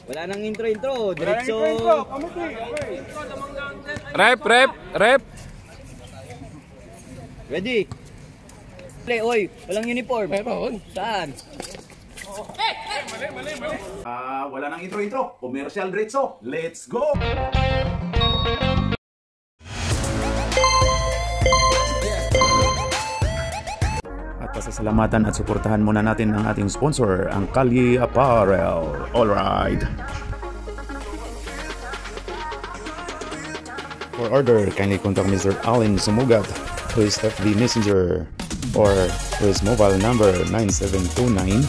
Wala nang intro. Diretso. Rep. Ready? Play, oy. Walang uniform. Meron. Saan? Wala nang intro. Commercial diretso. Let's go! At pasasalamatan at suportahan muna natin ang ating sponsor, ang Kalye Apparel. Alright. For order, kindly contact Mr. Allen Sumugat, who is FB Messenger, or his mobile number 9729-2915.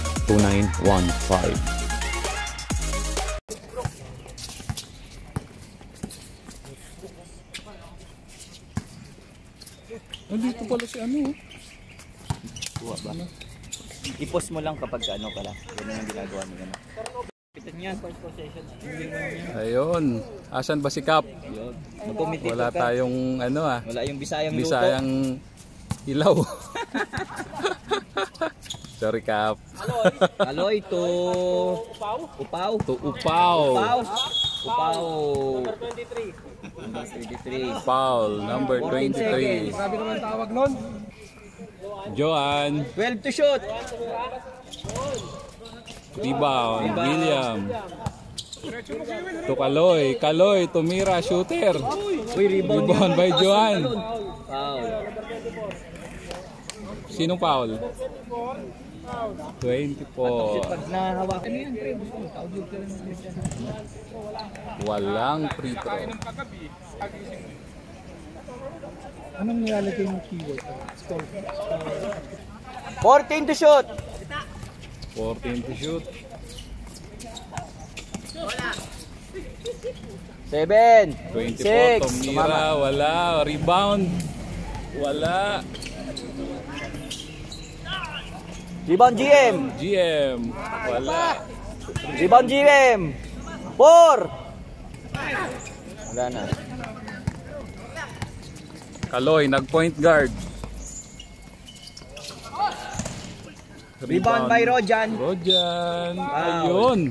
Dito pala si ano. Kuha ba? I-post mo lang kapag ano pala. Ganun ang ginagawa mo gano'n. Pitan niyan, first possession. Ayun. Asan ba si Cap? Yun. Wala tayong ano Wala yung Bisayang ilaw. Sorry Cap. Aloy to Upaw. Number 23. Foul, number 23. Grabe naman tawag nun. Joan. 12 to shoot. Rebound, William. To Kaloy, tumira, shooter. Uy, Rebound by Joan. Foul. Sinong foul? 24. Pag nahawakan yan, Walang free throw. Anong nilalagay mo keyword? 14 to shoot. 14 to shoot. 7. 24, tumira, wala. Rebound. Wala. Rebound GM. Wala. Rebound GM. 4. Wala na. Kaloy, nag-point guard. Rebound by Rojan. Ayun.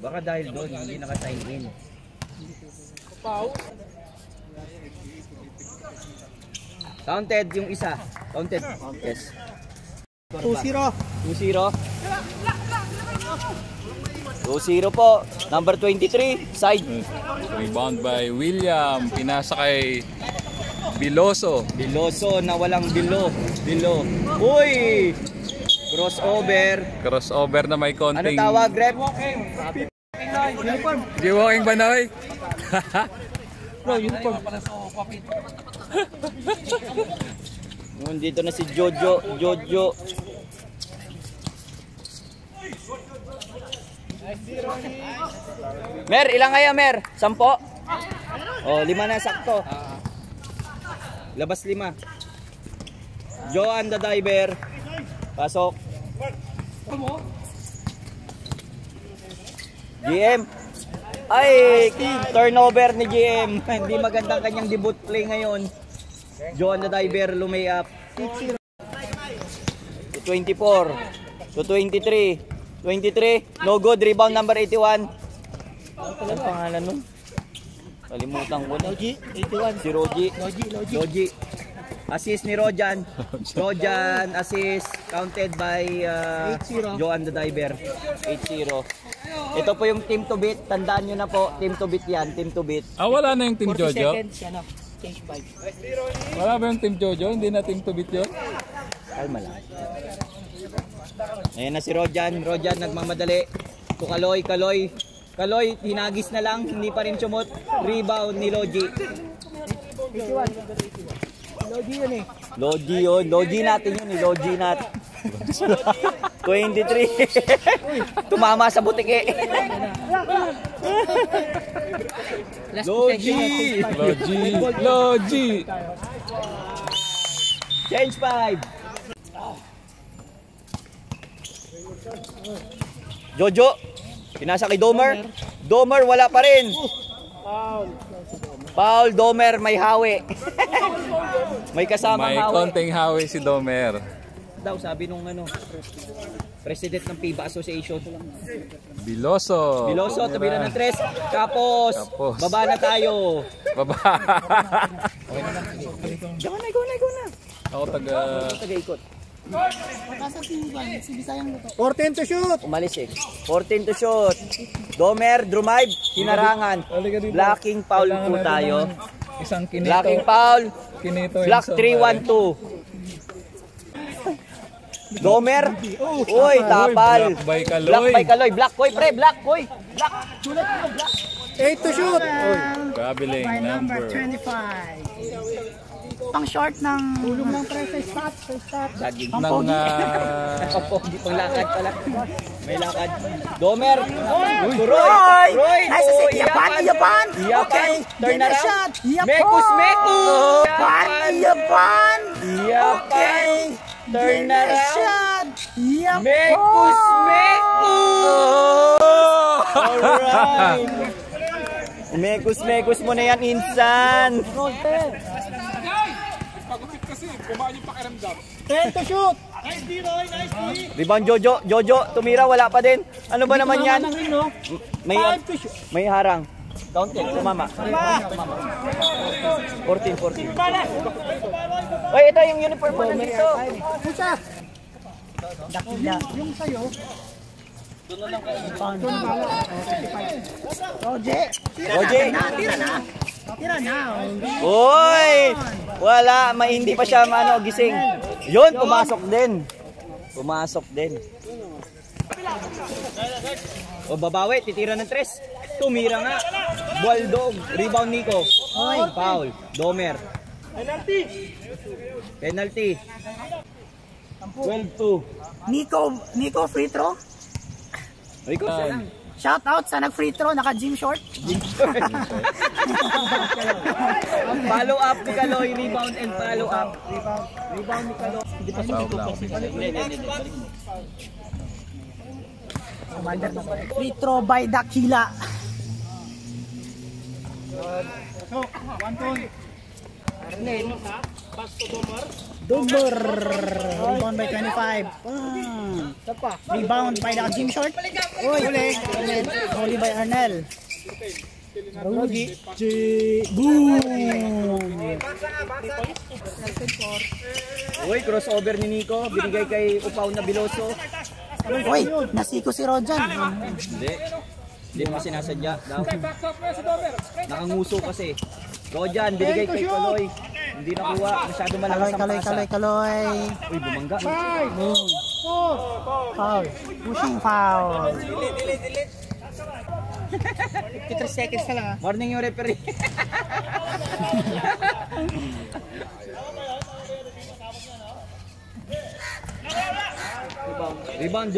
Baka dahil doon, hindi naka-sign in. Counted yung isa. Counted. Yes. 2-0. 2-0. 2-0 po. Number 23. Side. Rebound by William. Pinasa kay Biloso. Biloso na walang bilo. Uy! Crossover na may konting... Ano tawag, Rep? Giwalking ba na, oy? Bro, uniform. Dito na si Jojo. Mer, ilang kaya, Mer? 10? Oh, 5 na sakto. Labas 5. Joan the Diver. Pasok. GM. Ay, turnover ni GM. Hindi magandang kanyang debut play ngayon. Joan the Diver lumayap. To 24. To 23. 23. No good. Rebound number 81. Anong pangalan nun? Kalimutan ko na. Logi, 81. Si Rogi. Logi. Assist ni Rojan. Assist. Counted by Joan the Diver. 8-0. Ito po yung team to beat. Tandaan nyo na po. Team to beat yan. Team to beat. Wala na yung team 40 Jojo? seconds, ano, change 5. Wala ba yung team Jojo? Hindi na team to beat yun? Kalma lang. Ayan na si Rojan. Rojan nagmamadali. To Kaloy, hinagis na lang. Hindi pa rin sumot. Rebound ni Logi. 81. Logi yun eh. Logi natin yun eh. Logi natin. 23. Tumama sa butike. Logi. Change 5. Jojo. Pinasa kay Domer. Domer wala pa rin. Foul, Domer, may hawi. May kasamang May hawi. konting hawi si Domer. daw, sabi nung ano, president ng FIBA Association. Biloso. Biloso, tumira ng 3. Kapos. Baba na tayo. Baba. Go na. Ako Taga-ikot. 14 to shoot. Umalis eh. 14 to shoot. Domer, Drumive, hinarangan. Blocking foul po tayo. Isang kinito. Blocking foul. Kinito. Block 3-1-2. Domer. Uy, tapal. Block by Kaloy. Block by Kaloy. Block, koy, pre. Block, koy. Block. 8 to shoot. Gabiling number. 25. Pang short ng tulong ng pre sa start. Daging. Nang Pogi pang lakad pala. May lakad. Domer. Roy! Roy. Nice assist. Yapan. Okay. Turn around. Shot. Mekus. Yapan. Okay. Turn around. Shot. Yapan. Mekus. Alright. Mekus mo na yan, insan. 10 to shoot. Rebound Jojo, tumira, wala pa din. Ano ba naman yan? May harang. Counted, tumama. 14. Oy, ito yung uniform mo nandito. Dakila. Yung sayo. Roger. Tira na. Uy! Wala, hindi pa siya gising. Yun, pumasok din. O babawi, titira ng 3. Tumira nga. Bualdog, rebound Nico. Foul, Domer. Penalty. 12-2. Nico free throw. Rico, Shout out sa nag-free throw, naka-gym short. follow up ni Kaloy, rebound and follow up. Rebound ni Kaloy. Hindi pa Free throw by Dakila. Domer. Rebound by 25. Rebound by the gym short. Volley by Arnel. Boom. Uy, crossover ni Nico. Binigay kay Upaw na Biloso. Uy, nasiko si Rojan. Hindi mo sinasadya daw. Nakanguso kasi. Rojan, binigay kay Kaloy. Hindi nakuha. Masyado malakas ang pasa. Kaloy. Uy, bumangga. Foul. Pushing foul. 53 seconds na lang ha. Morning yung referee. Rebound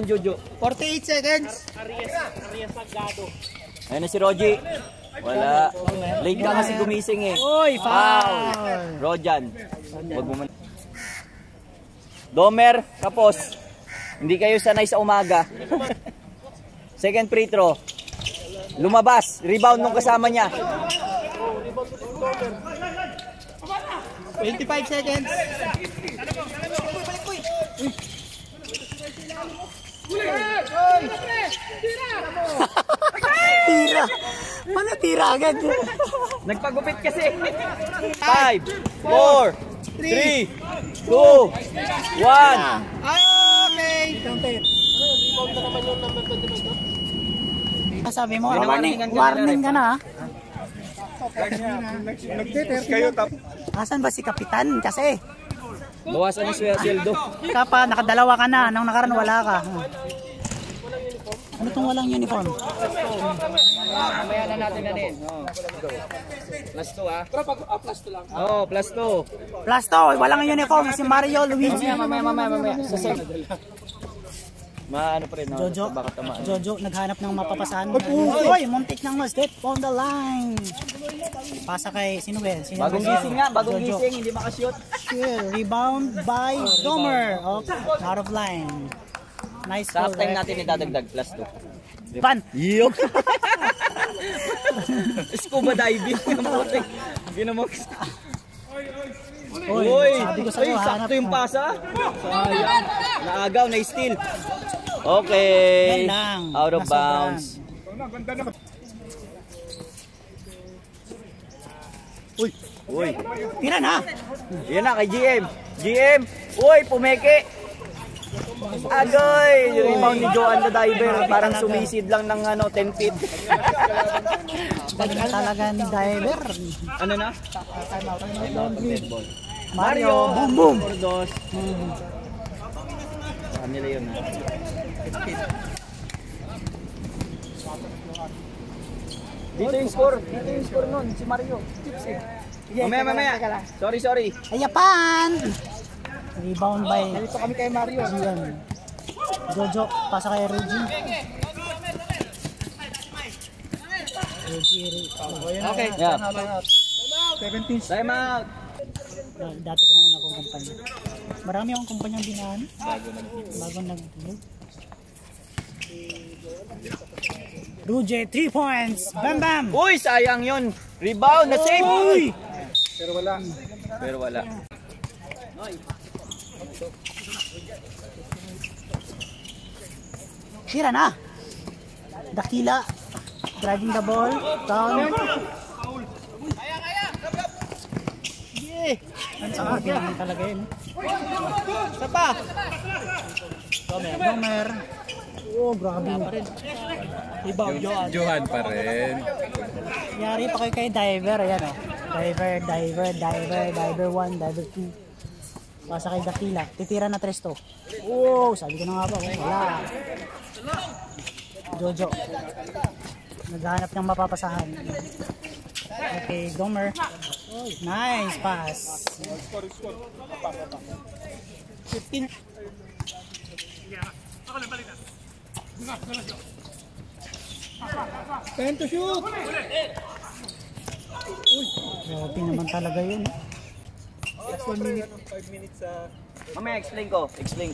Jojo. 48 seconds. Ayun na si Roji. Wala. Late ka kasi gumising eh. Uy, foul. Rojan. Wag mo man. Domer, kapos. Hindi kayo sanay sa umaga. Second free throw. Lumabas. Rebound nung kasama niya. 25 seconds. Tira. Ano tira agad? Nagpagupit kasi. 5, 4, 3, 2, 1. Okay. Counted. Sabi mo, Warning warning ka na. Kayo Asan ba si Kapitan? Kasi Bawasan ang sweldo. kapa nakadalawa ka na, nang nakaraan wala ka. Ano tong walang uniform? Mamaya na natin natin. Plus 2 ah. Plus 2 lang. Oo, plus 2. Plus to, walang uniform si Mario Luigi. Mamaya. Sa save. Ano pa rin, no? Jojo, Baka tamaan. Jojo naghanap ng mapapasahan. Uy, muntik ng step on the line. Pasa kay sino ba? Bagong gising nga, hindi makashoot. Rebound by Domer. Okay, out of line. Nice Sa half score. time natin idadagdag plus 2. Pan. Yok. Scuba diving. Uy, sabi ko sa'yo, hanap sakto yung mo. pasa. Sayang. Naagaw, na-steal. Okay. Yan lang. Out of Nasobrahan. bounds. Uy. Tira na. Yan na kay GM. GM. Uy, pumeke. Agoy. Yung rebound ni Joan the Diver. Parang sumisid lang ng 10 feet. Galing talaga ni Diver. Ano na? Mario, boom boom. Dos. Nila yun ha. Dito yung score. Dito yung score nun. Si Mario. Mamaya. Sorry. Ayapan. Rebound by. Dito kami kay Mario. Gian. Jojo, pasa kay Reggie. Okay. Yeah. 17. Time out. Dati kong una kong kumpanya. Marami akong kumpanyang binaan. Bago nag-vlog. Ruje, 3 points. Bam bam. Uy, sayang yun. Rebound na save. Uy! Pero wala. Tira na. Dakila. Driving the ball. Down. Ang naman talaga yun. Sapa. Gomer. Oh, grabe. Rebound, Joan. Johan pa rin. Yari pa kayo kay Diver. Ayan o. Diver 1, Diver 2. Pasa kay Dakila. Titira na 3 to. Oh, sabi ko na nga ba. Wala. Jojo. Naghahanap ng mapapasahan. Okay, Gomer. Nice pass. 15. Time to shoot. Grabe naman talaga yun. Last 1 minute. 5 minutes sa... Mamaya explain ko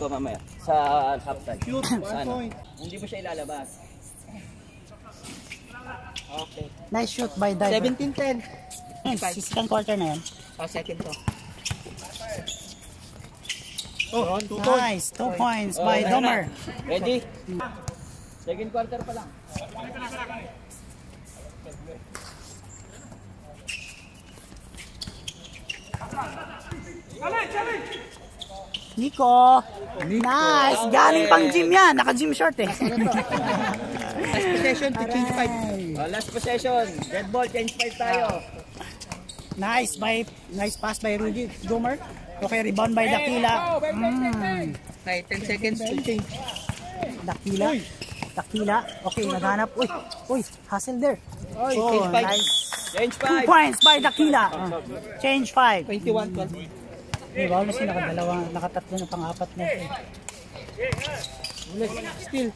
mamaya. Sa halftime. Shoot. 1 point. Hindi mo siya ilalabas. Okay. Nice shoot by Diver. 17-10. Second quarter na yan. Second to. Oh, 2 points. Nice. 2 points by Gomer. Ready? Second quarter pa lang. Nico. Nice. Galing pang gym yan. Naka-gym short eh. Last possession to change 5. Last possession. Red ball, change 5 tayo. Nice pass by Rudy Gomer. Okay, rebound by Dakila. Okay, 10 seconds to change. Dakila. Okay, naghanap. Uy, hustle there. Change 5. Nice. Change 2 5. points by Dakila. Change 5. 21-12. Diba, kasi nakatatlo na pang-apat na. Still.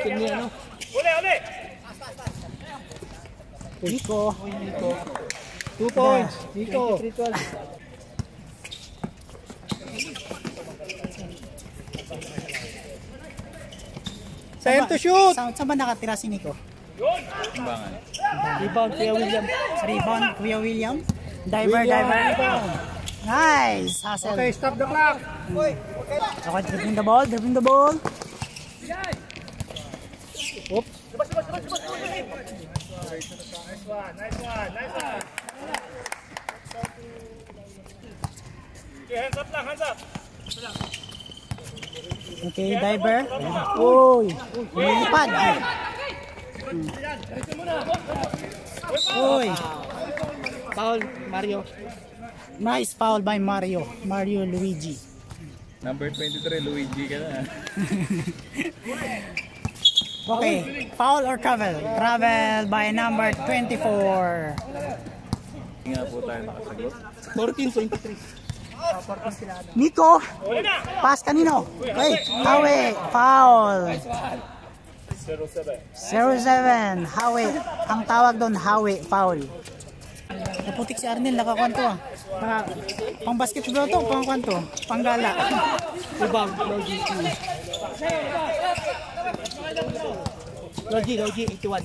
Still niya, no? Nico. 2 points. Nico. 3-12. Time to shoot. Saan ba nakatira si Nico? Timbangan. Rebound, Kuya William. Rebound, Kuya William. Diver. Nice. Hustle. Okay, stop the clock. Okay, dribbling the ball. Oops. Okay, Diver. Uy, lumipad. Uy, Foul, Mario. nice foul by Mario Luigi. Number 23, Luigi ka na. Okay, foul or travel? Travel by number 24. Hindi nga po tayo nakasagot. 14-23. Nico, pass kanino? Wait, Hawe, foul. 07, Hawe. Ang tawag doon, Hawe, foul. Naputik si Arnel, nakakwanto ah. Pang basketball to, pang kwanto, pang gala. Rebound, Logi, 81.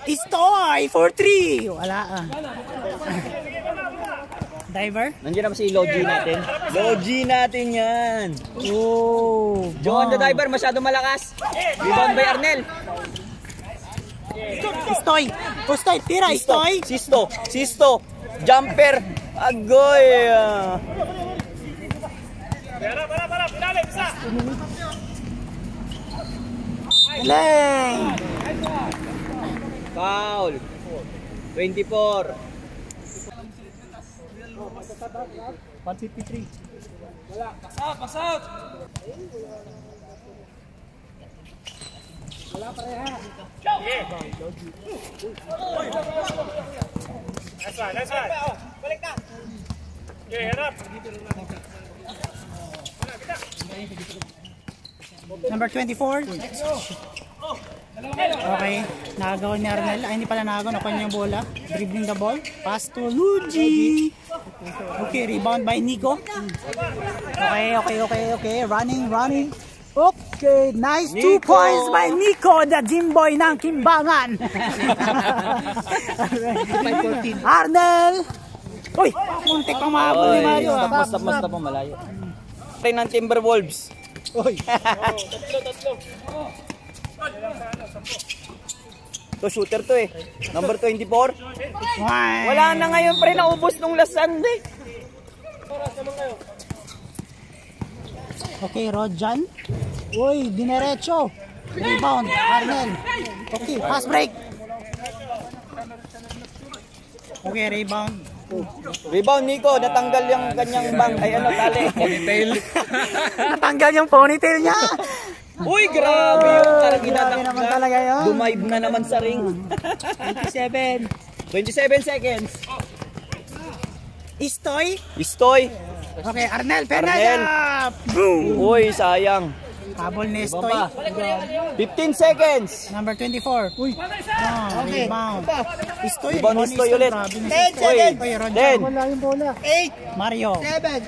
Istoy for 3. Wala ah. Diver? Nandiyan naman si Logi natin. Logi natin yan. Oh. Joan the Diver, masyado malakas. Rebound by Arnel. Stoy. Stoy, tira, Stoy. Sisto. Jumper. Agoy. Leng. Foul. 24. 153. Pass out! Number 24. Okay, nakagawa ni Arnel. Ay, hindi pala nakagawa. Nakuha niya yung bola. Dribbling the ball. Pass to Luigi. Okay, rebound by Nico. Okay. Running. Okay, nice 2 points by Nico, the gym boy ng Kimbangan. Arnel. Uy, muntik pang mahabol ni Mario. Stop po, malayo. Tayo ng Timberwolves. To shooter to eh. Number 24. Wala na ngayon pre, naubos nung last Sunday. Okay, Rodjan. Uy, dinerecho. Rebound, Arnel. Okay, pass break. Okay, rebound. Rebound Nico, natanggal yung kanyang tali. Ponytail. Natanggal yung ponytail niya. Uy, grabe yung parang Grabe naman talaga yun. Dumive na naman sa ring. 27 seconds. Istoy. Okay, Arnel Fernanda. Boom. Uy, sayang. Habol ni Iba Istoy. pa. 15 seconds. Number 24. Uy. Rebound. Istoy. Rebound ni Istoy ulit. 10 seconds. Uy, Rodjan. 10. Wala yung bola. 8. Mario. 7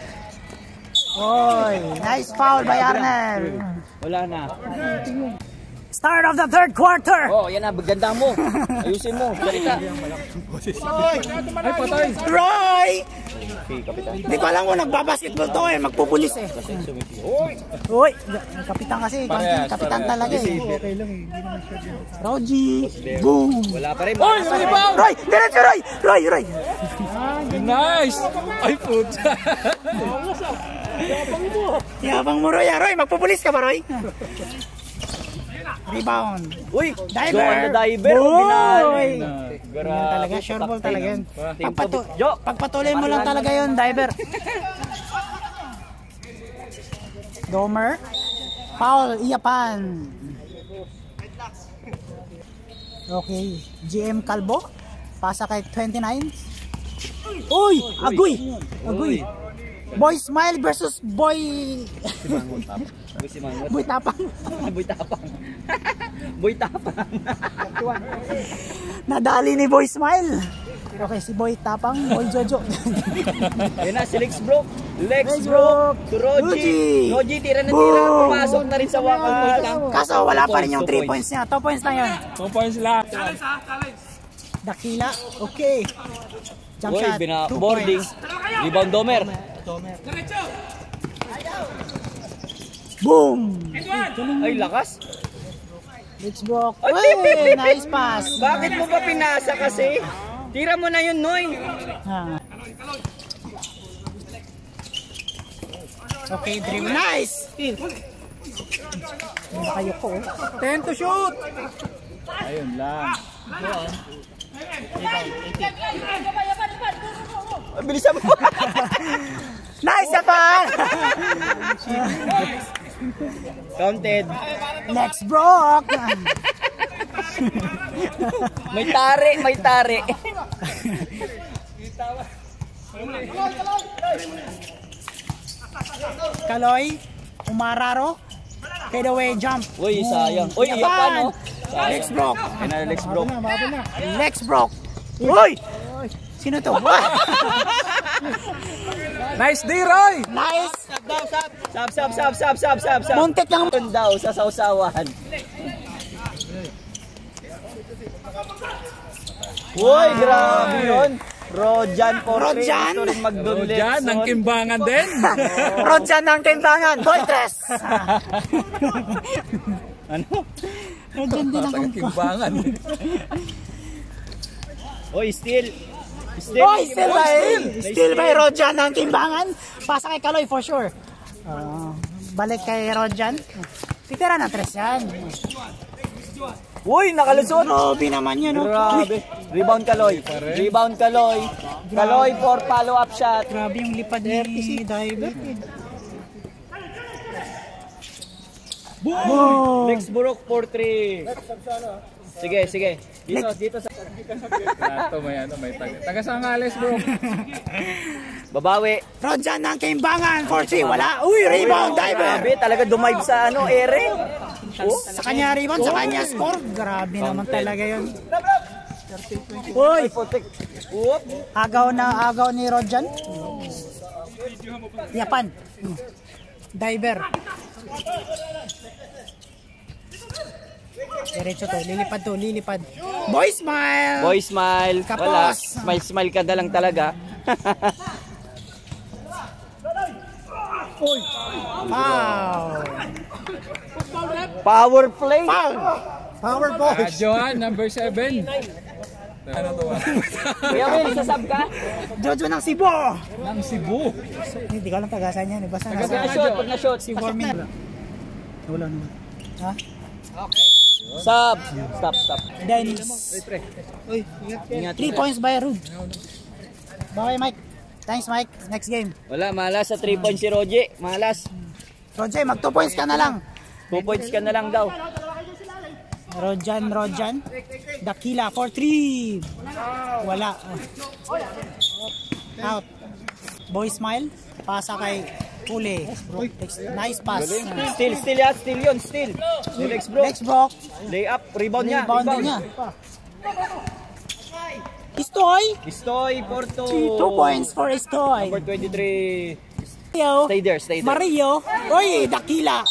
Oy, nice foul by Arnel. Wala na. Start of the third quarter. Oh, yan na, ganda mo. Ayusin mo. Salita. Ay, patay! Roy! Okay, kapitan. Hindi ko alam kung nagbabasketball to eh, magpupulis eh. Uy, kapitan kasi, Parehas, kapitan parehas. talaga eh. Rogy, boom! Wala pa rin. Roy, diretso Roy! Roy! Nice! Ay, puta! Yabang mo Roy, Roy, magpupulis ka ba Roy? Rebound. Uy, Diver. Joan the Diver. Boy! Grabe. Yan talaga, sure ball talaga yun. Team to beat. Jo. Pagpatuloy mo lang talaga yun, Diver. Domer. Foul, Iyapan. Okay, GM Calvo. Pasa kay 29. Uy! Agoy! Boy Smile versus Boy... Boy Tapang. Boy Tapang. Nadali ni Boy Smile. Okay, si Boy Tapang, Boy Jojo. Yan na, si Lex Brook. Lex Brook to Rogy. Rogy, tira na tira. Pumasok na rin sa wakas. Kaso wala pa rin yung 3 points niya. 2 points lang yun. 2 points lang. Dakila. Okay. Jump Uy, shot. 2 boarding. points. Rebound Domer. Boom! Ay, lakas. Let's block. Uy, nice pass. Bakit mo ba pinasa kasi? Tira mo na yun, Noy. Ah. Okay, dribble. Nice! Kayo ko. 10 to shoot! Ayun lang. Bilisan mo. Nice pa! Counted. Next block! May tari. Kaloy, Umararo, fadeaway jump. Uy, sayang. Uy, Iyapan, oh. Lex Brock. Yan na, Lex Brook. Lex Brock. Uy! Sino to? Nice day, Roy! Nice! Sab. Muntik lang. Doon daw sa sausawan. Uy, grabe yun. Rojan po. Rojan? Gusto rin mag-donlet. Rojan, ng Kimbangan din. Rojan ng Timbangan. Boytres! Ano? Rojan din ang Ng Kimbangan. Oy, still. Boy, still by Rojan ng Timbangan. Pasa kay Kaloy for sure. Balik kay Rojan. Titira na 3 yan. Uy, nakalusot. Grabe naman yun. No? Grabe. Rebound Kaloy. Rebound Kaloy. Kaloy for follow-up shot. Grabe yung lipad ni Diver. Boom! Lex Burok for 3. Sige. Dito sa Ito may taga-Sangales bro. babawi. Rojan ng Timbangan for 3. Wala. Uy, rebound Diver. Grabe, talaga dumive sa ere. Sa kanya rebound, sa kanya score. Grabe naman talaga yun. Uy, Oop. agaw ni Rojan. Yapan. Diver. Diretso to, lilipad. Boy smile. Boy smile. Kapos. Wala. Smile ka na lang talaga. Wow. Power play. Power boy. Johan, number 7. Ano to? Kuya Will, sasab ka? Jojo ng Cebu. Ng Cebu. Hindi ko lang tagasan yan. Basta Pag nasa na-shoot, pag na-shoot. si Warmin. Wala naman. Ha? Sub. Stop. Dennis. Ingat. 3 points by Rude. Bye Mike. Thanks Mike. Next game. Wala, malas sa 3 points si Roger. Malas. Roger, mag 2 points ka na lang. 2 points ka na lang daw. Rojan. Dakila for 3. Wala. Out. Boy smile. Pasa kay Pule. Nice pass. Still yun. Ni Lex Brook. Next block. Lay up, rebound niya. Rebound niya. Istoy. Istoy, Porto. 2 points for Istoy. Number 23. Mario. Stay there. Mario. Oy, Dakila.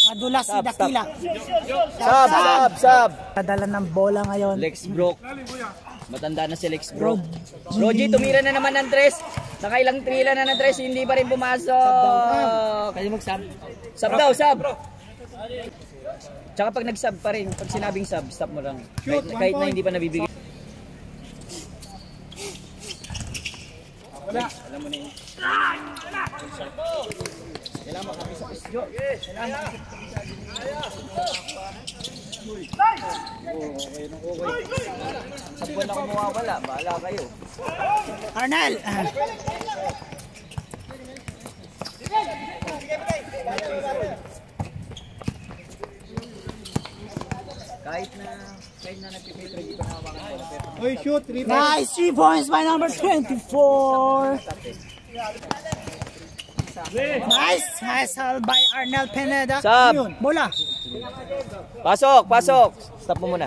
Madulas si Dakila. Sub. Kadala ng bola ngayon. Lex Brook. Matanda na si Lex Brook. Roger, tumira na naman ng 3. Nakailang trila na ng 3. Hindi pa rin pumasok. Kasi mag-sub. Sub daw. Tsaka pag nag-sub pa rin. Pag sinabing sub, stop mo lang. Kahit na hindi pa nabibigay. Alam mo na yun. Kailangan makakisapis. Okay na okay. Sa buwan ako mawawala. Bahala kayo. Arnel. Kahit na nagpipitro, hindi ko nahawakan ko. Oy, shoot. Nice 3 points by number 24. Nice hustle by Arnel Pineda. Sub. Bola. Pasok. Stop mo muna.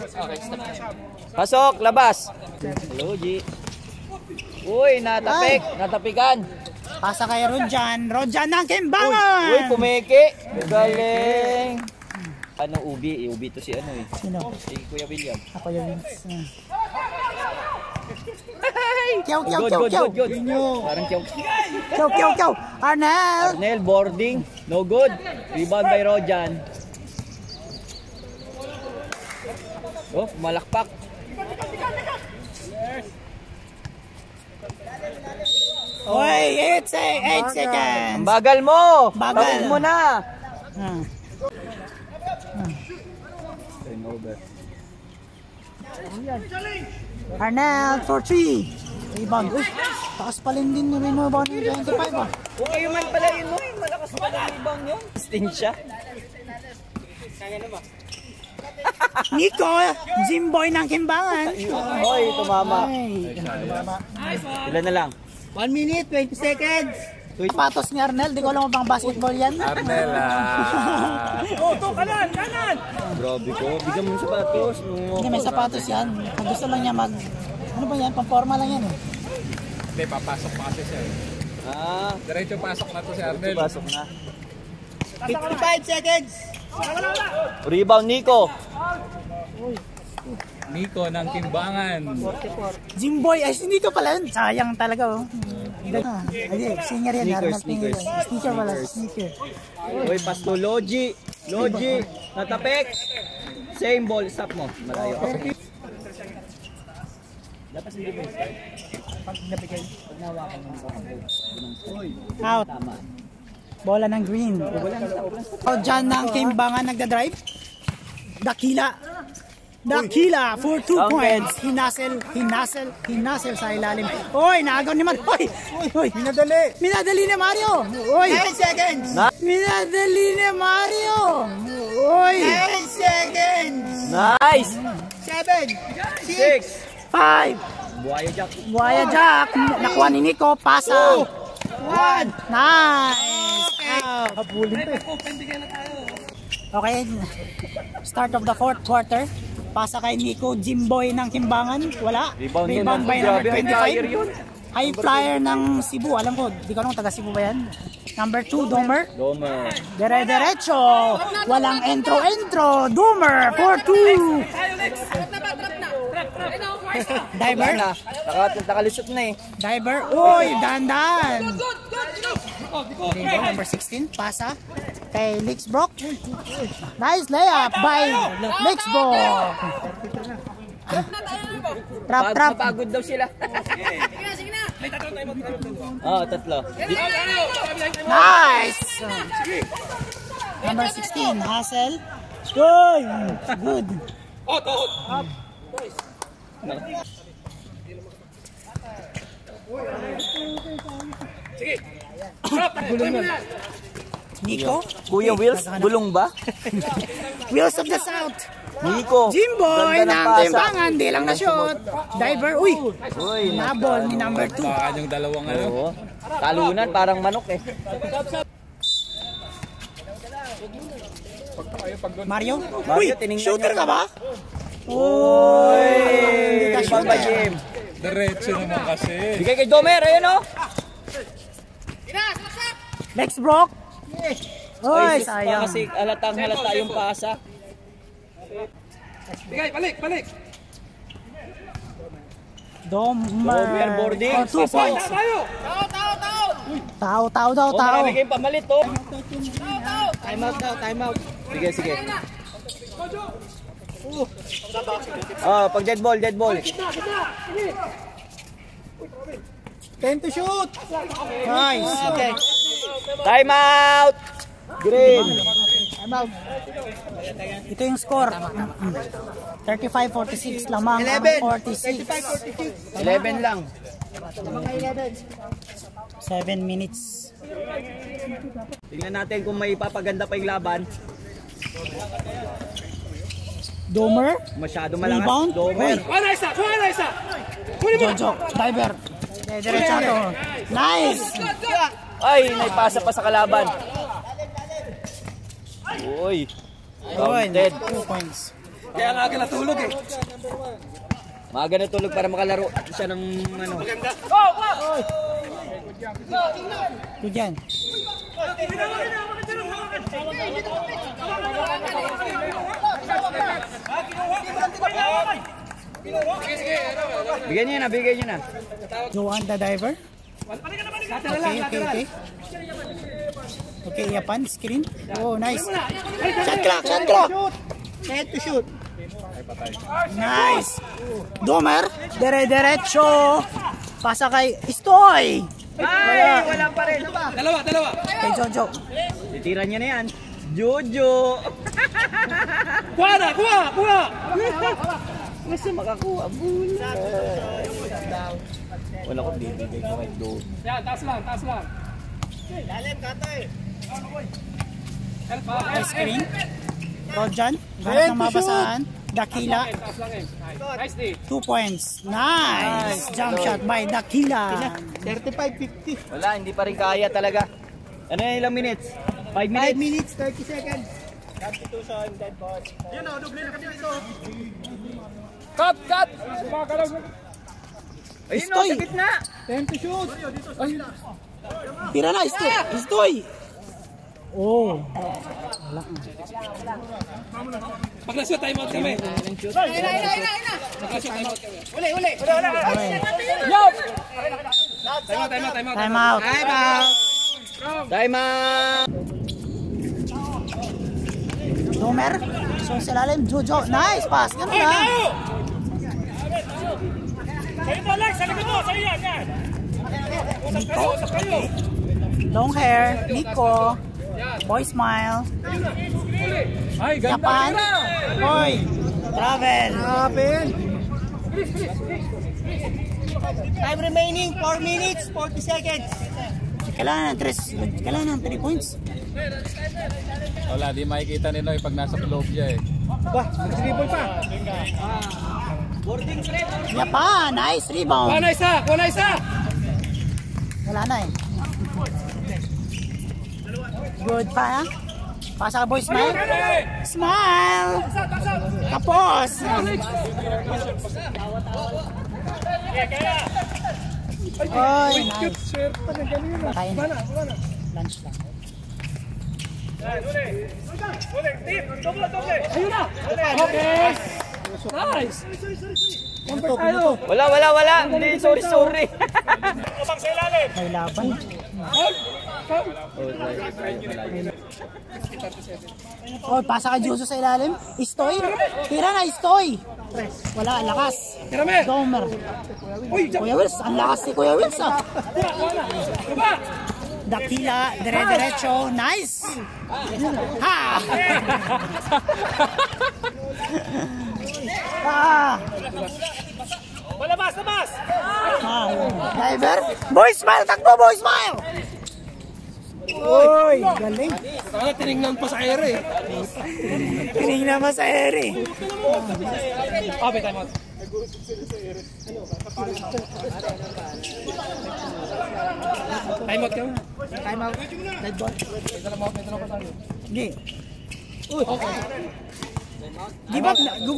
Pasok, labas. Hello, G. Uy, natapikan. Pasa kay Rojan ng Kimbangan. Uy, pumeke. Galing. Ano, ubi? Ubi to si ano eh. Sino? Si Kuya William. Ako yun. Kyaw. Good. Parang Kyaw. Arnel. Arnel, boarding. No good. Rebound by Rojan. Oh, malakpak. Oy, 8 seconds. Ang bagal mo. Bagal. Tawid mo na. Arnel for 3. Rebound. Uy, taas pa rin din yung rebound ng 25 ah. Kung kayo man pala yun mo, malakas pa ng rebound yun. Sting siya. Nico, Jimboy ng Kimbangan. Hoy, tumama. Ilan na lang? 1 minute, 20 seconds. Sapatos ni Arnel, di ko alam kung pang basketball yan. Arnel. Kanan! Grabe ko, bigyan mo yung sapatos. Hindi, may sapatos yan. Pag gusto lang niya ano ba yan? Pang-forma lang yan eh. Hindi, papasok pa kasi siya. Diretso pasok na to si Arnel. Pasok na. 55 seconds. Rebound, Nico. Nico ng Timbangan. Jimboy, ay Nico pala yun. Sayang talaga, oh. Ay, senior yan. Sneakers. Sneaker pala, sneaker. Uy, pasto, Logi, natapik. Same ball, stop mo. Malayo. Dapat hindi mo. Pag nabigay, pag nawakan mo Out. Bola ng green. O, dyan ng Timbangan nagdadrive. Dakila for 2 points. Hinasel sa ilalim. Oy, naagaw naman. Oy, minadali ni Mario. Oy, 10 seconds. minadali ni Mario. Oy, 10 seconds. Nice! 7, 6! 5. Buaya Jack. Jack. Nakuha ni Nico. Pasa. 1. Nice. Out. Okay. Start of the 4th quarter. Pasa kay Nico Jimboy ng Timbangan. Wala. Rebound by number 25. High flyer ng Cebu. Alam ko, di ko anong taga Cebu ba yan? Number 2, Domer. Dire-diretso. Walang entro. Domer for 2. Diver. Nakalisot na eh. Diver. Uy, dandan. Number 16. Pasa kay Lixbrook. Nice layup by Lixbrook. Trap. Napagod daw sila. Tatlo. Nice. Number 16, Hassel. Good. Nico. Kuya Wills, bulong ba? Wheels of the South. Nico. Jimboy Ganda ng pasa. Timbangan. Di lang na shot. Diver. Uy. Nabol ni number 2. Baka yung dalawang ano. Oo. Talunan, parang manok eh. Mario. Mario, Uy, tiningnan shooter niya. ka ba? Uy! Hindi ka Bamba shooter. Jim. Diretso naman kasi. Bigay kay Domer, ayun o. Lexbrook. Uy, sayang. Kasi halata yung pasa. Balik. Domer boarding. for 2 points. Tao. Marami kayong pamalit o. Time out. Sige. Pag dead ball. 10 to shoot. Nice. Okay. Time out! Green. Ito yung score. 35-46 lamang. 11. 46. 11 lang. 7 minutes. Tingnan natin kung may papaganda pa yung laban. Domer. Masyado malakas. Rebound. Domer. Jojo. Diver. Diretsato. Nice. Ay, naipasa pa sa kalaban. Uy. Counted. 2 points. Kaya nga kinatulog eh. Maaga na tulog para makalaro siya ng ano. Good yan. Bigyan niyo na. Joan the Diver. Okay. Okay, yapan. Screen. Oh, nice. Shot clock. 10 to shoot. Nice. Domer. Diretso. Pasa kay Istoy. Wala pa rin. Dalawa. Kay Jojo. Titira niya na yan. Jojo. Kuha! Gusto makakuha. Bula. Wala ko bibigay ko kay Do. Yan, taas lang. Nice screen. Rojan. Ganap ng mabasahan. Dakila. Nice day. 2 points. Nice. Jump shot by Dakila. 35-50. Wala, hindi pa rin kaya talaga. Ano yung ilang minutes? 5 5 minutes? minutes, 30 seconds. Cut! Ayun o, Istoy. sa gitna. 10 to shoot. Tira na, Istoy. Oh. Pag na-shoot, time out kami. Time out. Time out! Domer. So sa lalim, Jojo. Nice pass. Ganun na. Nico. Long hair. Nico. Boy smile. Ay, ganda. Japan. Boy. Travel. Time remaining, 4 minutes, 40 seconds. Kailangan ng 3 points. Wala, di makikita ni Noy pag nasa loob niya eh. Mag-dribble pa. Japan. Nice rebound. Wala isa! Wala na eh. Good pa. Pasa ka boy, smile. Smile. Tapos. Oy, nice. Kain. Lunch lang. Nice! Wala. Hindi, sorry. May laban. Oh, pasa ka Juso sa ilalim. Istoy. Tira na, Istoy. Wala, lakas. Domer. Kuya Wills, ang lakas ni Kuya Wills ah. Dakila, dire-diretso. Nice. Ha! Labas! Diver. Boy smile, takbo boy smile. Oy, galing. Tinignan pa sa ere eh. Tinignan mo sa ere. Abe, time out. Time out ka mo. Time out. Dead ball. Hindi.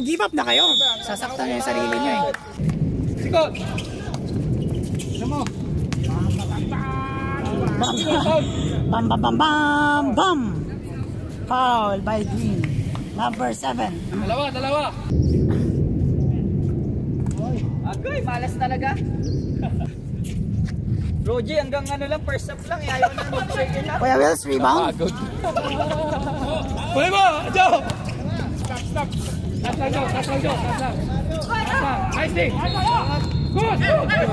Give up na kayo. Sasaktan niyo yung sarili niyo eh. Sikot! Bam. Foul by Green. Number 7. Dalawa. Agoy, malas talaga. Roji, hanggang lang, first up lang. Ayaw na mag-second up. Kuya Wills, rebound. Good. Pwede mo! Joe! Stop! Taas lang, Joe. Nice thing! Good!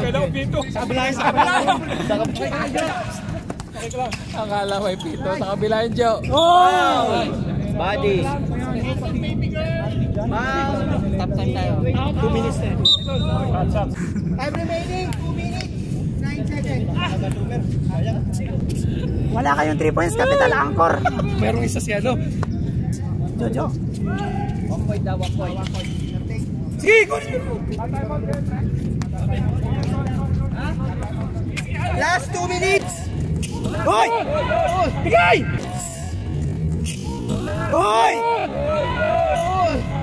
Kailangan pito. Sa kabila. Akala may pito. Sa kabila yung Joe. Oh! Body. Top time tayo. 2 minutes na. Time remaining, 2 minutes, 9 seconds. Wala kayong 3 points, capital anchor. Merong isa si ano. Jojo. 1 point. Sige, go! Last 2 minutes. Hoy! Bigay! Hoy!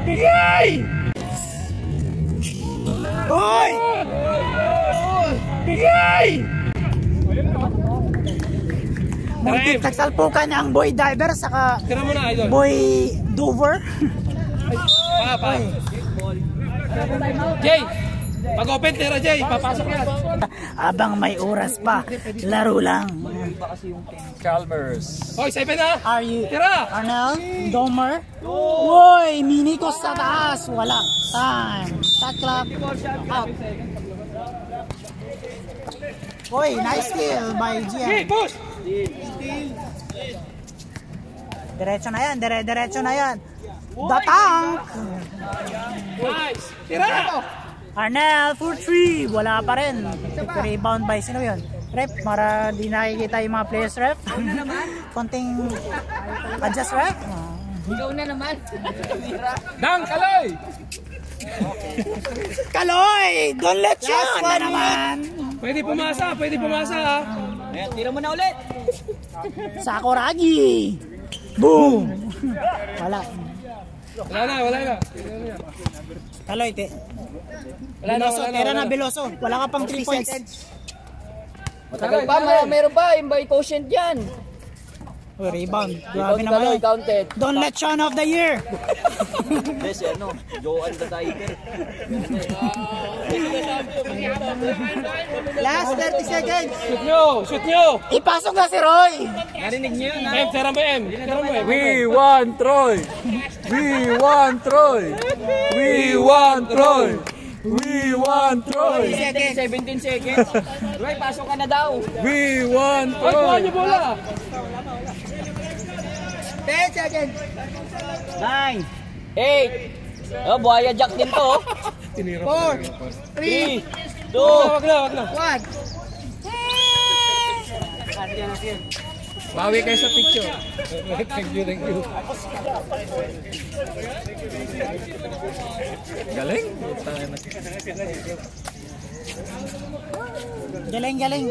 Bigay! Hoy! Bigay! Muntik nagsalpukan ang boy diver saka Tira mo na, idol. boy dover. Pa. Jay! Pag-open, tira Jay. Papasok yan. Abang may oras pa, laro lang. Chalmers. Hoy, 7 na. Are you Tira! Arnel? Domer? Woy! Minikos sa taas! Wala. Time. Shot clock. Out. Woy, nice steal by Hey, GM. push! Diretso na yan. Diretso na yan. Datang! Nice! Tira! Arnel for 3. Wala pa rin. Rebound by sino yun? Rep, para di nakikita yung mga players rep. Konting adjust rep. Ikaw na naman. Dang, Kaloy! Kaloy! Don't let you na naman. Pwede pumasa ha. Ayan, tira mo na ulit. Sakuragi. Boom! Wala. Wala na. Kaloy, Beloso, tira na Beloso. Wala ka pang 3 points. Matagal pa, meron ba? Yung by quotient dyan. Oh, rebound. Rebound Grabe Kaloy, naman. counted. Don't let Sean of the year. Yes, ano, Joan the Tiger. Last 30 seconds. Shoot nyo! Ipasok na si Roy. Narinig niyo yun, ha? M, sarang ba M? We want Troy! We want Troy! We want Troy! We want Troy! 17 seconds. Roy, pasok ka na daw. We want Troy! Ay, kuha niyo bola! 10 seconds. 9, 8. Oh, buhaya jack din to. 4, 3, 3, 2, Wag na! 1. Bawi kayo sa picture. Thank you. Galing? Galing.